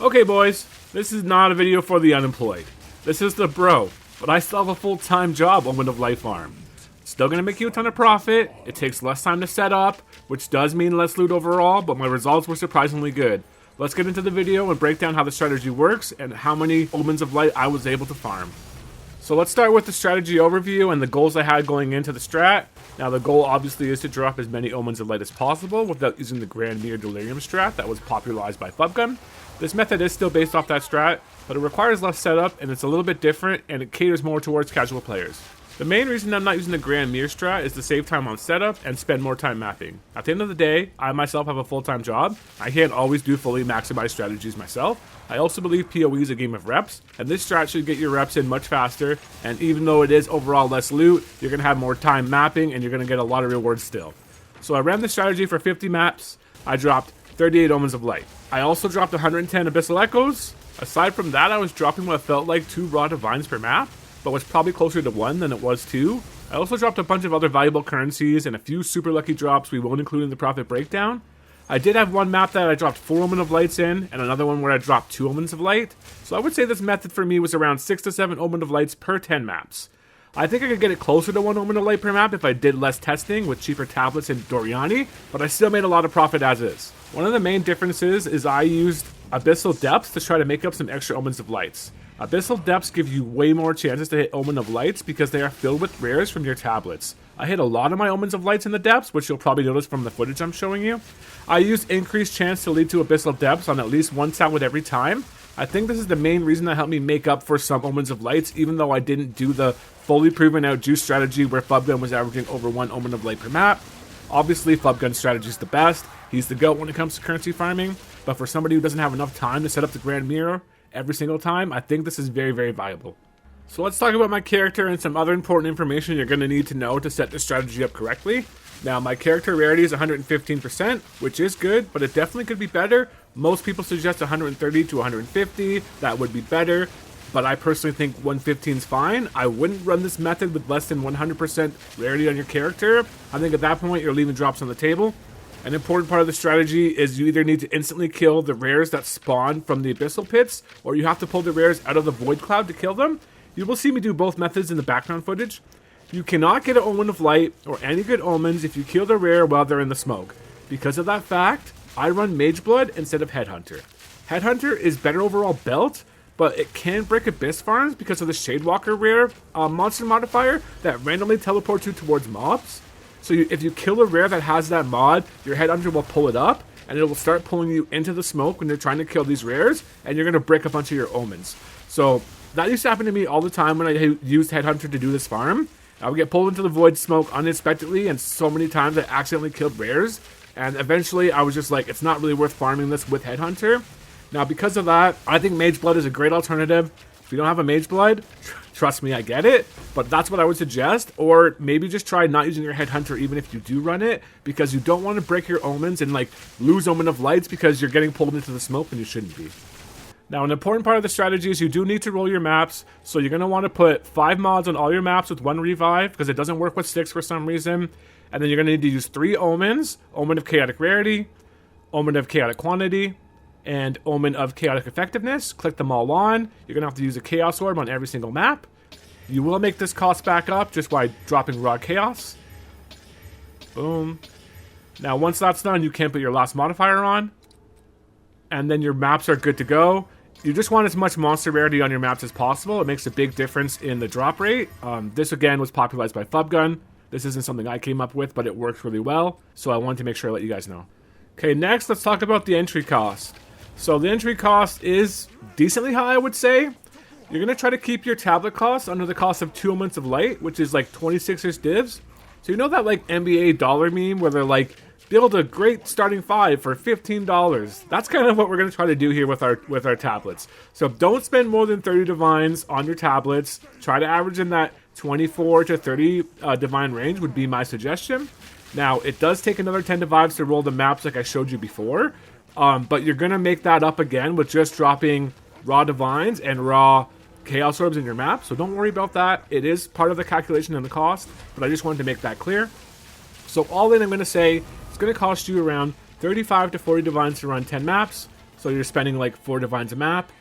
Okay boys, this is not a video for the unemployed. This is the bro, but I still have a full-time job on Wind of Life farm. Still gonna make you a ton of profit, it takes less time to set up, which does mean less loot overall, but my results were surprisingly good. Let's get into the video and break down how the strategy works and how many Omens of Light I was able to farm. So let's start with the strategy overview and the goals I had going into the strat. Now the goal obviously is to drop as many Omens of Light as possible without using the Grand Mirror Delirium strat that was popularized by Fubgun. This method is still based off that strat, but it requires less setup and it's a little bit different and it caters more towards casual players. The main reason I'm not using the Grand Mirror strat is to save time on setup and spend more time mapping. At the end of the day, I myself have a full-time job. I can't always do fully maximized strategies myself. I also believe POE is a game of reps, and this strat should get your reps in much faster, and even though it is overall less loot, you're going to have more time mapping and you're going to get a lot of rewards still. So I ran the strategy for 50 maps. I dropped 38 Omens of Light. I also dropped 110 Abyssal Echoes. Aside from that, I was dropping what felt like 2 Raw Divines per map, but was probably closer to 1 than it was 2. I also dropped a bunch of other valuable currencies and a few super lucky drops we won't include in the profit breakdown. I did have one map that I dropped 4 Omen of Lights in, and another one where I dropped 2 Omens of Light. So I would say this method for me was around 6 to 7 Omen of Lights per 10 maps. I think I could get it closer to 1 Omen of Light per map if I did less testing with cheaper tablets and Doriani, but I still made a lot of profit as is. One of the main differences is I used Abyssal Depths to try to make up some extra Omens of Lights. Abyssal Depths give you way more chances to hit Omen of Lights because they are filled with rares from your tablets. I hit a lot of my Omens of Lights in the Depths, which you'll probably notice from the footage I'm showing you. I used increased chance to lead to Abyssal Depths on at least one tablet every time. I think this is the main reason that helped me make up for some Omens of Lights, even though I didn't do the fully proven out juice strategy where Fubgun was averaging over 1 Omen of Light per map. Obviously, Fubgun's strategy is the best. He's the GOAT when it comes to currency farming, but for somebody who doesn't have enough time to set up the Grand Mirror every single time, I think this is very, very viable. So let's talk about my character and some other important information you're going to need to know to set this strategy up correctly. Now, my character rarity is 115%, which is good, but it definitely could be better. Most people suggest 130 to 150, that would be better, but I personally think 115 is fine. I wouldn't run this method with less than 100% rarity on your character. I think at that point, you're leaving drops on the table. An important part of the strategy is you either need to instantly kill the rares that spawn from the Abyssal Pits, or you have to pull the rares out of the Void Cloud to kill them. You will see me do both methods in the background footage. You cannot get an Omen of Light or any good Omens if you kill the rare while they're in the smoke. Because of that fact, I run Mage Blood instead of Headhunter. Headhunter is better overall belt, but it can break Abyss farms because of the Shadewalker rare monster modifier that randomly teleports you towards mobs. So if you kill a rare that has that mod, your Headhunter will pull it up, and it will start pulling you into the smoke when you're trying to kill these rares, and you're going to break a bunch of your Omens. So that used to happen to me all the time when I used Headhunter to do this farm. I would get pulled into the void smoke unexpectedly, and so many times I accidentally killed rares, and eventually I was just like, it's not really worth farming this with Headhunter. Now because of that, I think Mage Blood is a great alternative. If you don't have a Mage Blood, trust me, I get it, but that's what I would suggest. Or maybe just try not using your Headhunter even if you do run it, because you don't want to break your Omens and like lose Omen of Lights because you're getting pulled into the smoke when you shouldn't be. Now, an important part of the strategy is you do need to roll your maps, so you're going to want to put 5 mods on all your maps with 1 revive, because it doesn't work with 6 for some reason. And then you're going to need to use 3 Omens, Omen of Chaotic Rarity, Omen of Chaotic Quantity, and Omen of Chaotic Effectiveness. Click them all on. You're going to have to use a Chaos Orb on every single map. You will make this cost back up just by dropping Raw Chaos. Boom. Now, once that's done, you can put your last modifier on, and then your maps are good to go. You just want as much monster rarity on your maps as possible. It makes a big difference in the drop rate. This again was popularized by Fubgun. This isn't something I came up with, but it works really well. So I wanted to make sure I let you guys know. Okay, next let's talk about the entry cost. So the entry cost is decently high, I would say. You're going to try to keep your tablet cost under the cost of 2 Omens of Light, which is like 26-ish divs. So you know that like NBA dollar meme where they're like, build a great starting 5 for $15. That's kind of what we're going to try to do here with our tablets. So don't spend more than 30 divines on your tablets. Try to average in that 24 to 30 divine range would be my suggestion. Now, it does take another 10 divives to roll the maps like I showed you before. But you're going to make that up again with just dropping raw divines and raw chaos orbs in your map. So don't worry about that. It is part of the calculation and the cost, but I just wanted to make that clear. So all in, I'm going to say it's going to cost you around 35 to 40 divines to run 10 maps. So so you're spending like 4 divines a map.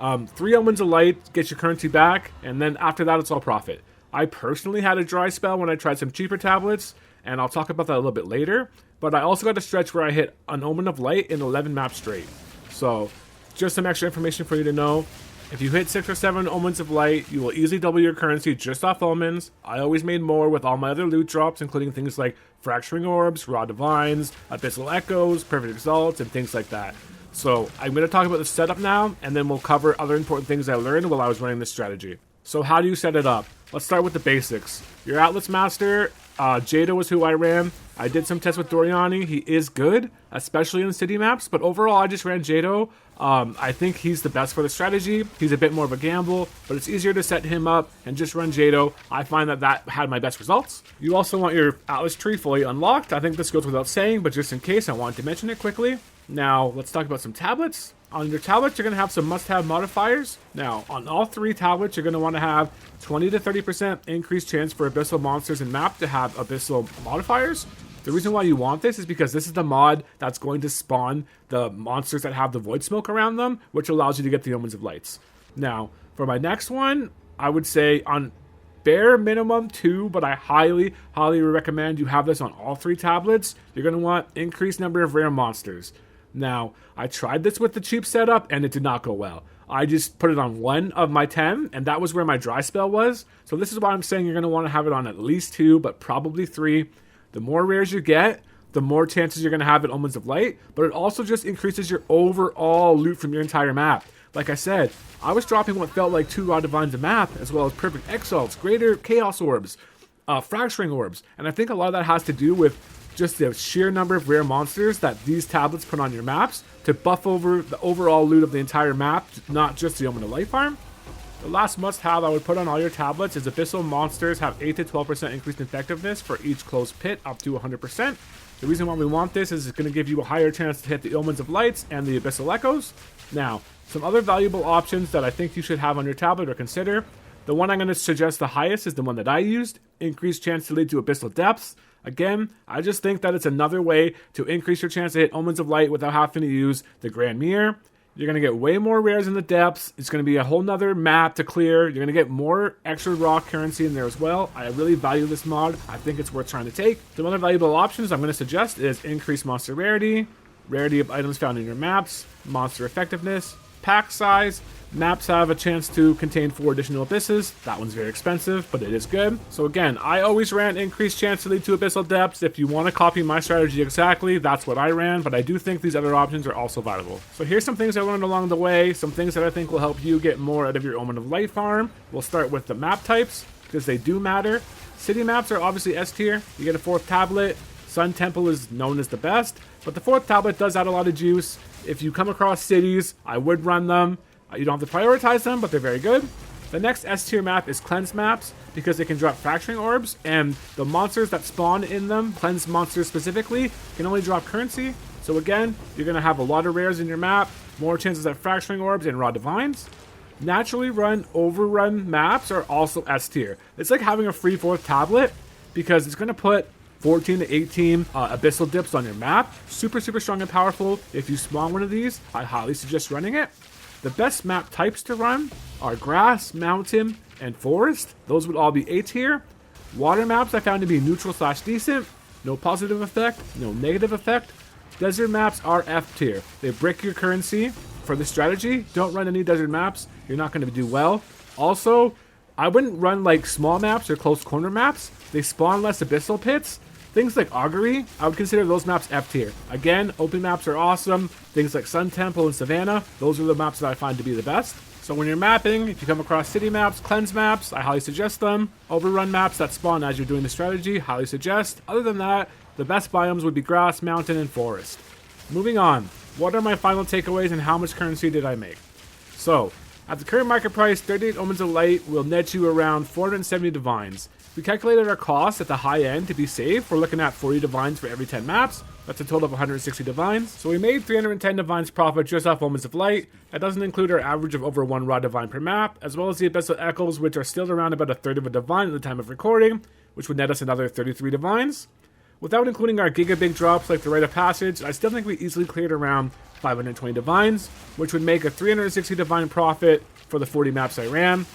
3 Omens of Light gets your currency back, and then after that it's all profit. I personally had a dry spell when I tried some cheaper tablets, and I'll talk about that a little bit later, but I also got a stretch where I hit an Omen of Light in 11 maps straight. So, just some extra information for you to know. If you hit 6 or 7 Omens of Light, you will easily double your currency just off Omens. I always made more with all my other loot drops, including things like Fracturing Orbs, Raw Divines, Abyssal Echoes, Perfect Exalts, and things like that. So I'm going to talk about the setup now, and then we'll cover other important things I learned while I was running this strategy. So how do you set it up? Let's start with the basics. Your Atlas Master, Jado was who I ran. I did some tests with Doriani. He is good, especially in city maps, but overall I just ran Jado. I think he's the best for the strategy. He's a bit more of a gamble, but it's easier to set him up and just run Jado. I find that had my best results. You also want your Atlas tree fully unlocked. I think this goes without saying, but just in case, I wanted to mention it quickly. Now, let's talk about some tablets. On your tablets, you're going to have some must-have modifiers. Now, on all 3 tablets, you're going to want to have 20 to 30% increased chance for Abyssal monsters in map to have Abyssal modifiers. The reason why you want this is because this is the mod that's going to spawn the monsters that have the Void Smoke around them, which allows you to get the Omens of Lights. Now, for my next one, I would say on bare minimum 2, but I highly recommend you have this on all 3 tablets. You're going to want increased number of rare monsters. Now, I tried this with the cheap setup, and it did not go well. I just put it on 1 of my 10, and that was where my dry spell was. So this is why I'm saying you're going to want to have it on at least 2, but probably 3. The more rares you get, the more chances you're going to have at Omens of Light, but it also just increases your overall loot from your entire map. Like I said, I was dropping what felt like 2 Raw Divines a map, as well as Perfect Exalts, Greater Chaos Orbs, Fracturing Orbs, and I think a lot of that has to do with just the sheer number of rare monsters that these tablets put on your maps to buff over the overall loot of the entire map, not just the Omen of Light farm. The last must-have I would put on all your tablets is Abyssal monsters have 8 to 12% increased effectiveness for each closed pit, up to 100%. The reason why we want this is it's going to give you a higher chance to hit the Omens of Lights and the Abyssal Echoes. Now, some other valuable options that I think you should have on your tablet or consider. The one I'm going to suggest the highest is the one that I used, increased chance to lead to Abyssal Depths. Again, I just think that it's another way to increase your chance to hit Omens of Light without having to use the Grand Mirror. You're going to get way more rares in the depths. It's going to be a whole nother map to clear. You're going to get more extra raw currency in there as well. I really value this mod. I think it's worth trying to take. Some other valuable options I'm going to suggest is increased monster rarity, rarity of items found in your maps, monster effectiveness, pack size. Maps have a chance to contain 4 additional abysses. That one's very expensive, but it is good. So again, I always ran increased chance to lead to Abyssal Depths. If you want to copy my strategy exactly, that's what I ran, but I do think these other options are also valuable. So here's some things I learned along the way, some things that I think will help you get more out of your Omen of Light farm. We'll start with the map types, because they do matter. City maps are obviously S tier. You get a 4th tablet. Sun Temple is known as the best, but the 4th tablet does add a lot of juice. If you come across cities, I would run them. You don't have to prioritize them, but they're very good. The next S tier map is Cleanse maps, because they can drop Fracturing Orbs, and the monsters that spawn in them, Cleanse monsters specifically, can only drop currency. So again, you're going to have a lot of rares in your map, more chances at Fracturing Orbs and Raw Divines. Naturally run overrun maps are also S tier. It's like having a free 4th tablet, because it's going to put 14 to 18 Abyssal Dips on your map. Super strong and powerful. If you spawn one of these, I highly suggest running it. The best map types to run are Grass, Mountain, and Forest. Those would all be A tier. Water maps I found to be neutral/decent. No positive effect, no negative effect. Desert maps are F tier. They brick your currency. For the strategy, don't run any desert maps. You're not going to do well. Also, I wouldn't run like small maps or close corner maps. They spawn less Abyssal pits. Things like Augury, I would consider those maps F tier. Again, open maps are awesome. Things like Sun Temple and Savannah, those are the maps that I find to be the best. So when you're mapping, if you come across city maps, cleanse maps, I highly suggest them. Overrun maps that spawn as you're doing the strategy, highly suggest. Other than that, the best biomes would be grass, mountain, and forest. Moving on, what are my final takeaways and how much currency did I make? So, at the current market price, 38 Omens of Light will net you around 470 divines. We calculated our cost at the high end to be safe. We're looking at 40 divines for every 10 maps. That's a total of 160 divines. So we made 310 divines profit just off Omens of Light. That doesn't include our average of over 1 raw divine per map, as well as the Abyssal Echoes, which are still around about a third of a divine at the time of recording, which would net us another 33 divines. Without including our giga big drops like the Rite of Passage, I still think we easily cleared around 520 divines, which would make a 360 divine profit for the 40 maps I ran.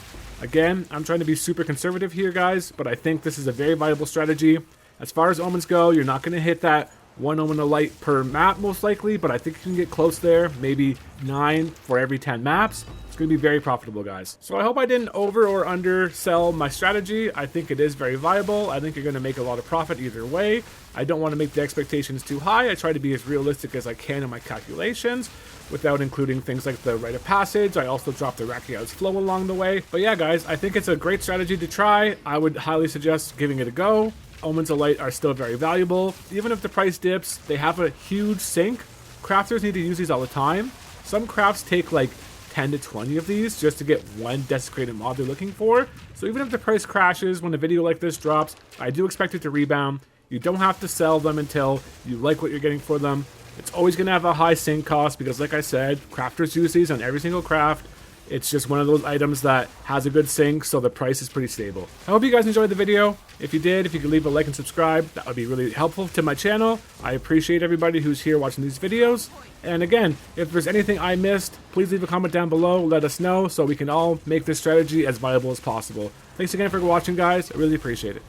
Again, I'm trying to be super conservative here, guys, but I think this is a very viable strategy. As far as omens go, you're not going to hit that 1 omen of light per map most likely, but I think you can get close there, maybe 9 for every 10 maps. It's going to be very profitable, guys. So I hope I didn't over or undersell my strategy. I think it is very viable. I think you're going to make a lot of profit either way. I don't want to make the expectations too high. I try to be as realistic as I can in my calculations without including things like the Rite of Passage. I also dropped the Rakia's Flow along the way. But yeah, guys, I think it's a great strategy to try. I would highly suggest giving it a go. Omens of Light are still very valuable. Even if the price dips, they have a huge sink. Crafters need to use these all the time. Some crafts take like 10 to 20 of these just to get one desecrated mob they're looking for. So even if the price crashes when a video like this drops, I do expect it to rebound. You don't have to sell them until you like what you're getting for them. It's always going to have a high sink cost because, like I said, crafters use these on every single craft. It's just one of those items that has a good sink, so the price is pretty stable. I hope you guys enjoyed the video. If you did, if you could leave a like and subscribe, that would be really helpful to my channel. I appreciate everybody who's here watching these videos. And again, if there's anything I missed, please leave a comment down below. Let us know so we can all make this strategy as viable as possible. Thanks again for watching, guys. I really appreciate it.